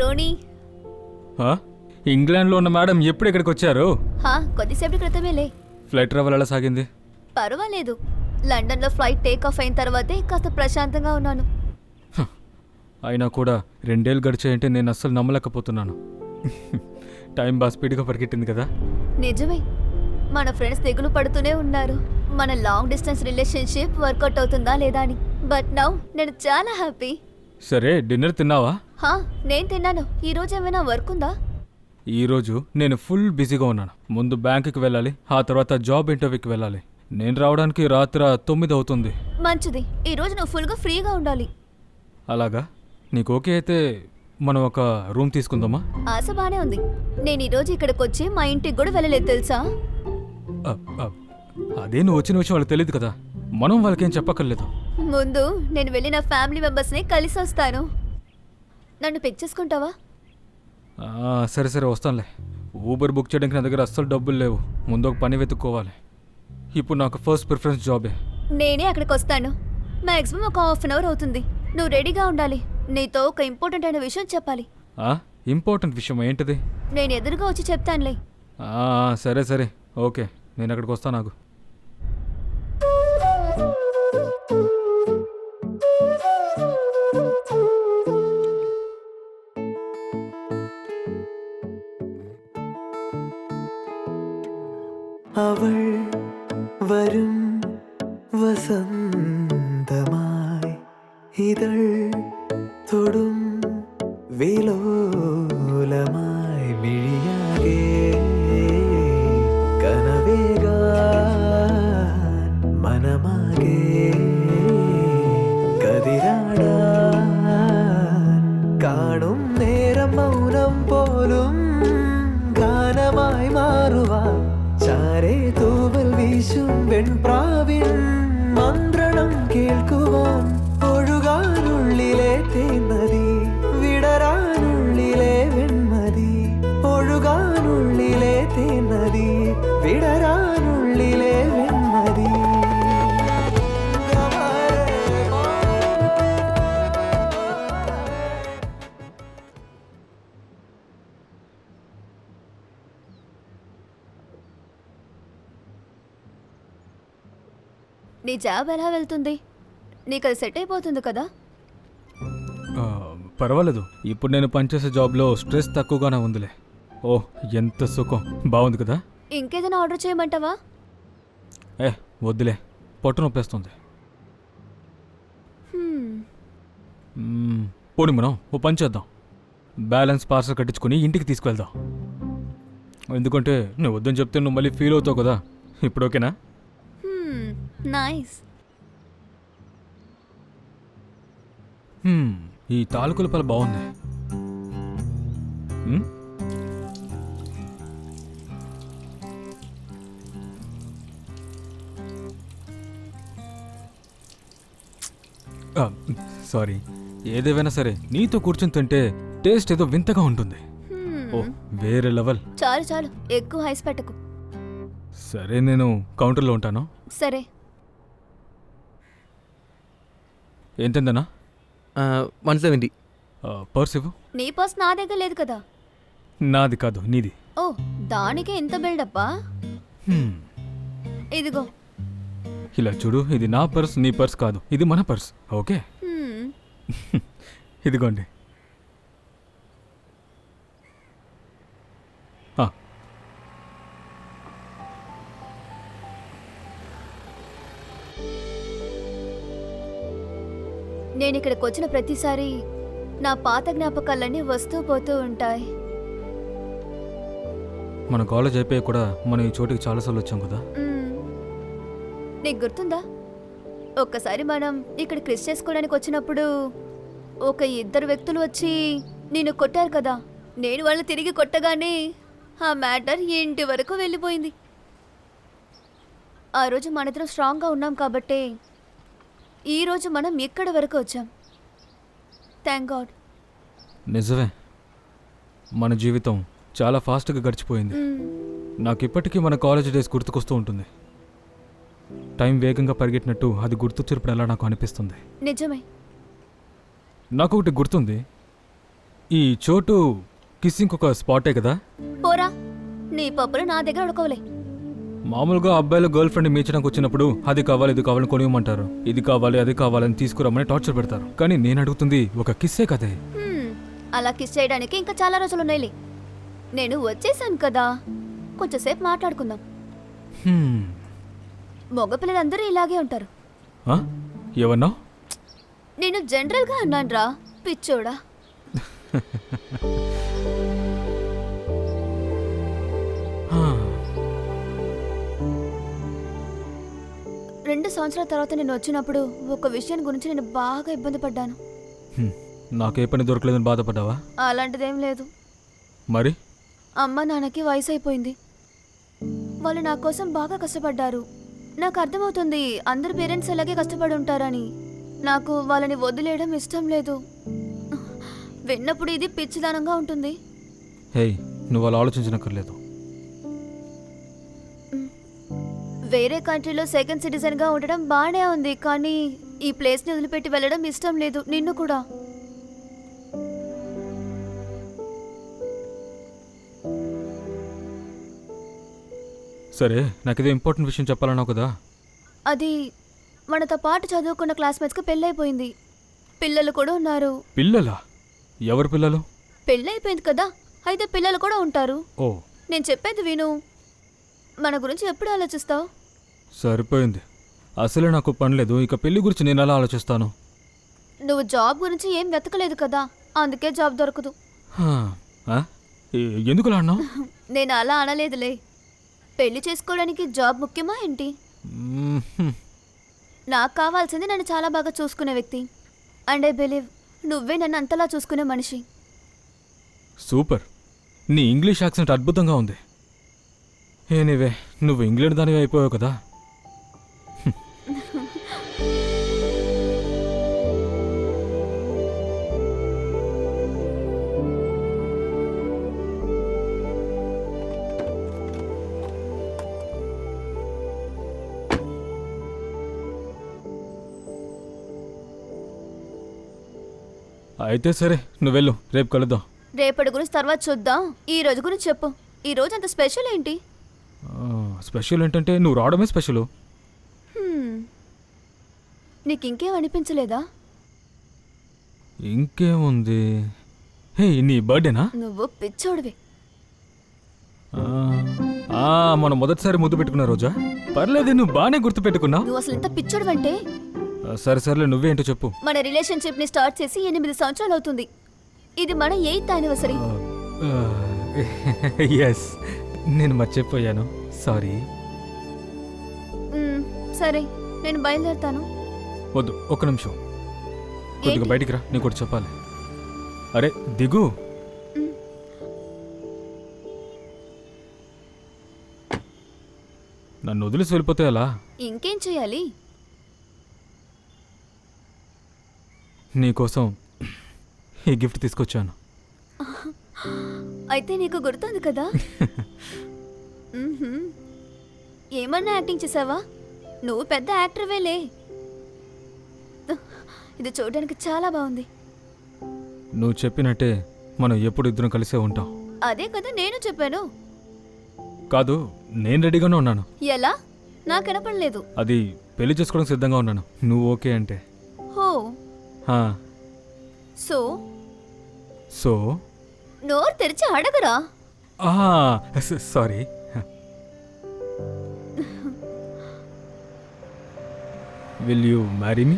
Ronnie. ఇంగ్లాండ్లో ఉన్న madam ఎప్పుడు ఇక్కడికి వచ్చారు? కొద్దిసేపటి క్రితమేలే. ఫ్లైట్ ట్రావెల్ ఎలా సాగింది? పర్వాలేదు. లండన్లో ఫ్లైట్ టేక్ ఆఫ్ అయిన తర్వాతే కాస్త ప్రశాంతంగా ఉన్నాను. అయినా కూడా 2 ఏళ్ళు గడిచాయంటే నేను అస్సలు నమ్మలేకపోతున్నాను. టైం బాగా స్పీడ్గా పరిగెట్టింది కదా. నిజమే. మన ఫ్రెండ్స్ తెగులు పడుతూనే ఉన్నారు మన లాంగ్ డిస్టెన్స్ రిలేషన్షిప్ వర్కౌట్ అవుతుందా లేదా అని. బట్ నౌ నేను చాలా హ్యాపీ. సరే, డిన్నర్ తిన్నావా? నేను తిన్నాను. ఈరోజు ఏమైనా వర్క్ ఉందా? ఈరోజు నేను ఫుల్ బిజీగా ఉన్నాను. ముందు బ్యాంకుకి వెళ్ళాలి, ఆ తర్వాత జాబ్ ఇంటర్వ్యూకి వెళ్ళాలి. నేను రావడానికి రాత్రి 9 అవుతుంది. మంచిది. ఈరోజు నువ్వు ఫుల్గా ఫ్రీగా ఉండాలి. అలాగా? నీకు ఓకే అయితే మనం ఒక రూమ్ తీసుకుందామా? ఆశ బానే ఉంది. నేను ఈరోజు ఇక్కడికి వచ్చి మా ఇంటికి కూడా వెళ్ళలేదు తెలుసా? అదే నువ్వు వచ్చిన విషయం వాళ్ళకి తెలియదు కదా. మనం వాళ్ళకేం చెప్పక్కర్లేదు. ముందు నేను వెళ్ళి నా ఫ్యామిలీ మెంబర్స్ని కలిసి వస్తాను. నన్ను పిక్ చేసుకుంటావా? సరే సరే, వస్తానులే. ఊబర్ బుక్ చేయడానికి నా దగ్గర అస్సలు డబ్బులు లేవు. ముందు ఒక పని వెతుక్కోవాలి. ఇప్పుడు నాకు ఫస్ట్ ప్రిఫరెన్స్ జాబే. నేనే అక్కడికి వస్తాను. మ్యాక్సిమం ఒక ½ అవర్ అవుతుంది. నువ్వు రెడీగా ఉండాలి. నీతో ఒక ఇంపార్టెంట్ అయిన విషయం చెప్పాలి. ఇంపార్టెంట్ విషయం ఏంటిది? నేను ఎదురుగా వచ్చి చెప్తానులే. సరే సరే, ఓకే, నేను అక్కడికి వస్తాను. నాకు അവൾ വരും വസന്തമായി ഇതൾ തൊടും വിലോലമായി മിഴിയാകെ കനവേകാൻ മനമാകെ കതിരാടാൻ കാണും നേരം മൗനം പോലും ഗാനമായി മാറുവാൻ ചാരേ തൂവൽ വീശും വെൺപ്രാവിൻ മന്ത്രണം കേൾക്കുവാൻ ഒഴുകാനുള്ളിലെ തേന്നതി വിടരാനുള്ളിലെ വെൺമതി ഒഴുകാനുള്ളിലെ തേന്നതി വിടരാനുള്ളിലെ വെൺമതി. నీ జాబ్ ఎలా వెళ్తుంది? నీకు అది సెట్ అయిపోతుంది కదా? పర్వాలేదు. ఇప్పుడు నేను పనిచేసే జాబ్లో స్ట్రెస్ తక్కువగానే ఉందిలే. ఎంత సుఖం. బాగుంది కదా. ఇంకేదైనా ఆర్డర్ చేయమంటావా? వద్దులే, పొట్టు నొప్పేస్తుంది. పోనీ మనం ఓ పని చేద్దాం. బ్యాలెన్స్ పార్సల్ కట్టించుకొని ఇంటికి తీసుకువెళ్దాం. ఎందుకంటే నువ్వు వద్దని చెప్తే నువ్వు మళ్ళీ ఫీల్ అవుతావు కదా. ఇప్పుడు ఓకేనా? నైస్. ఈ తాలూకుల పల బాగుంది. సారీ, ఏదేమైనా సరే నీతో కూర్చుని తింటే టేస్ట్ ఏదో వింతగా ఉంటుంది. వేరే లెవెల్. చాలు చాలు, ఎక్కువ హైస్ పెట్టకు. సరే, నేను కౌంటర్లో ఉంటాను. సరే. ఎంతేందన్నా? 170. పర్స్ ఇవ్వు. నీ పర్స్ నా దగ్గర లేదు కదా. నాది కాదు, నీది. దానికే ఇంత బిల్డప్పా? ఇదిగో. ఇలా చూడు, ఇది నా పర్స్, నీ పర్స్ కాదు. ఇది మన పర్స్, ఓకే? ఇదిగోండి. నేను ఇక్కడికి వచ్చిన ప్రతిసారి నా పాత జ్ఞాపకాలన్నీ వస్తూ పోతూ ఉంటాయి. మన కాలేజ్ అయిపోయి కూడా మనం ఈ చోటికి చాలాసార్లు వచ్చాం కదా. నీకు గుర్తుందా, ఒక్కసారి మనం ఇక్కడ క్రిస్ చేసుకోవడానికి వచ్చినప్పుడు ఒక 2 వ్యక్తులు వచ్చి నిన్ను కొట్టారు కదా. నేను వాళ్ళని తిరిగి కొట్టగానే ఆ మ్యాటర్ ఇంటి వరకు వెళ్ళిపోయింది. ఆ రోజు మనిద్దరం స్ట్రాంగ్గా ఉన్నాం కాబట్టే ఈరోజు మనం ఎక్కడి వరకు వచ్చాం. Thank God. నిజమే, మన జీవితం చాలా ఫాస్ట్గా గడిచిపోయింది. నాకు ఇప్పటికీ మన కాలేజ్ డేస్ గుర్తుకొస్తూ ఉంటుంది. టైం వేగంగా పరిగెట్టినట్టు అది గుర్తొచ్చినప్పుడు ఎలా నాకు అనిపిస్తుంది. నిజమే. నాకు ఒకటి గుర్తుంది. ఈ చోటు కిస్సింగ్ ఒక స్పాటే కదా? పోరా, నీ పప్పులు నా దగ్గర ఉడకవులే. మామూలుగా అబ్బాయిలు గర్ల్ ఫ్రెండ్ మీచడానికి వచ్చినప్పుడు అది కావాలి ఇది కావాలని కొనివ్వమంటారు, ఇది కావాలి అది కావాలని తీసుకురమ్మని టార్చర్ పెడతారు. కానీ నేను అడుగుతుంది ఒక కిస్సే కదే. అలా కిస్ చేయడానికి ఇంకా చాలా రోజులున్నాయిలే. నేను వచ్చేసాను కదా, కొంచెంసేపు మాట్లాడుకుందాం. మగపిల్లలందరూ ఇలాగే ఉంటారు. ఏమన్నా? నేను జనరల్గా అన్నానురా, పిచ్చోడా. 2 సంవత్సరాల తర్వాత నేను వచ్చినప్పుడు ఒక విషయం గురించి నేను బాగా ఇబ్బంది పడ్డాను. నాకే పని దొరకలేదని బాధపడ్డావా? అలాంటిదేం లేదు. మరి అమ్మ నాన్నకి వయసు అయిపోయింది. వాళ్ళు నా కోసం బాగా కష్టపడ్డారు. నాకు అర్థమవుతుంది అందరు పేరెంట్స్ అలాగే కష్టపడి ఉంటారని. నాకు వాళ్ళని వదిలేయడం ఇష్టం లేదు. విన్నప్పుడు ఇది పిచ్చిదానంగా ఉంటుంది. హే, నువ్వు అలా ఆలోచించనక్కర్లేదు. వేరే కంట్రీలో సెకండ్ సిటిజన్గా ఉండడం బాగానే ఉంది, కానీ ఈ ప్లేస్ని వదిలిపెట్టి వెళ్ళడం ఇష్టం లేదు. నిన్ను కూడా. సరే, నాకేదో ఇంపార్టెంట్ విషయం చెప్పాలన్నావు కదా. అది మనతో పాటు చదువుకున్న క్లాస్మేట్స్కి పెళ్ళైపోయింది. పిల్లలు కూడా ఉన్నారు. పిల్లలా? ఎవరు పిల్లలు? పెళ్ళైపోయింది కదా, అయితే పిల్లలు కూడా ఉంటారు. ఓ, నేను చెప్పేది విను. మన గురించి ఎప్పుడు ఆలోచిస్తావు? సరిపోయింది. అసలే నాకు పని లేదు, ఇక పెళ్లి గురించి నేను ఎలా ఆలోచిస్తాను? నువ్వు జాబ్ గురించి ఏం వెతకలేదు కదా, అందుకే జాబ్ దొరకదు. ఎందుకు అన్నావు? నేను అలా అనలేదులే. పెళ్లి చేసుకోవడానికి జాబ్ ముఖ్యమా ఏంటి? నాకు కావాల్సింది నన్ను చాలా బాగా చూసుకునే వ్యక్తి. అండ్ ఐ బిలీవ్ నువ్వే నన్ను అంతలా చూసుకునే మనిషి. సూపర్. నీ ఇంగ్లీష్ యాక్సెంట్ అద్భుతంగా ఉంది. ఎనీవే, నువ్వు ఇంగ్లాండ్ దానివి అయిపోయావు కదా. అయితే సరే, నువ్వు వెళ్ళు, రేపు కలుద్దాం. రేపటి గురించి తర్వాత చూద్దాం. ఈ రోజు గురించి చెప్పు. ఈ రోజు అంత స్పెషల్ ఏంటి? స్పెషల్ ఏంటంటే నువ్వు రావడమే స్పెషల్. నీకు ఇంకేం అనిపించలేదా? ఇంకేముంది? హే, నీ బర్త్డేనా? నువ్వు పిచ్చోడివి. మనం మొదటిసారి ముద్దు పెట్టుకున్న రోజా? పర్లేదు, నువ్వు బాగానే గుర్తు పెట్టుకున్నావు. నువ్వు అసలు ఎంత పిచ్చోడివంటే. సరే సరేలే, నువ్వేంటో చెప్పు. మన రిలేషన్షిప్ ని స్టార్ట్ చేసి 8 సంవత్సరాలు అవుతుంది. ఇది మన 8th యానివర్సరీ. ఎస్, నేను మర్చిపోయాను, సారీ. సరే, నేను బయలుదేరుతాను. వద్దు, ఒక్క నిమిషం. కొద్దిగా ఏంటి? బయటికి రా, నీకు ఒకటి చెప్పాలి. అరే దిగు. నన్ను వదిలేసి వెళ్ళిపోతే ఎలా? ఇంకేం చేయాలి? నీకోసం ఈ గిఫ్ట్ తీసుకొచ్చాను. అయితే నీకు గుర్తుంది కదా. ఏమన్నా యాక్టింగ్ చేసావా? నువ్వు పెద్ద యాక్టర్వేలే. ఇది చూడడానికి చాలా బాగుంది. నువ్వు చెప్పినట్టే మనం ఎప్పుడు ఇద్దరం కలిసే ఉంటాం. అదే కదా నేను చెప్పాను. కాదు, నేను రెడీగానే ఉన్నాను. ఎలా? నాకు వినపడలేదు. అది పెళ్లి చేసుకోవడానికి సిద్ధంగా ఉన్నాను, నువ్వు ఓకే అంటే. హో, సో సో నోరు తెరిచి అడగరా. Sorry. Will you marry me?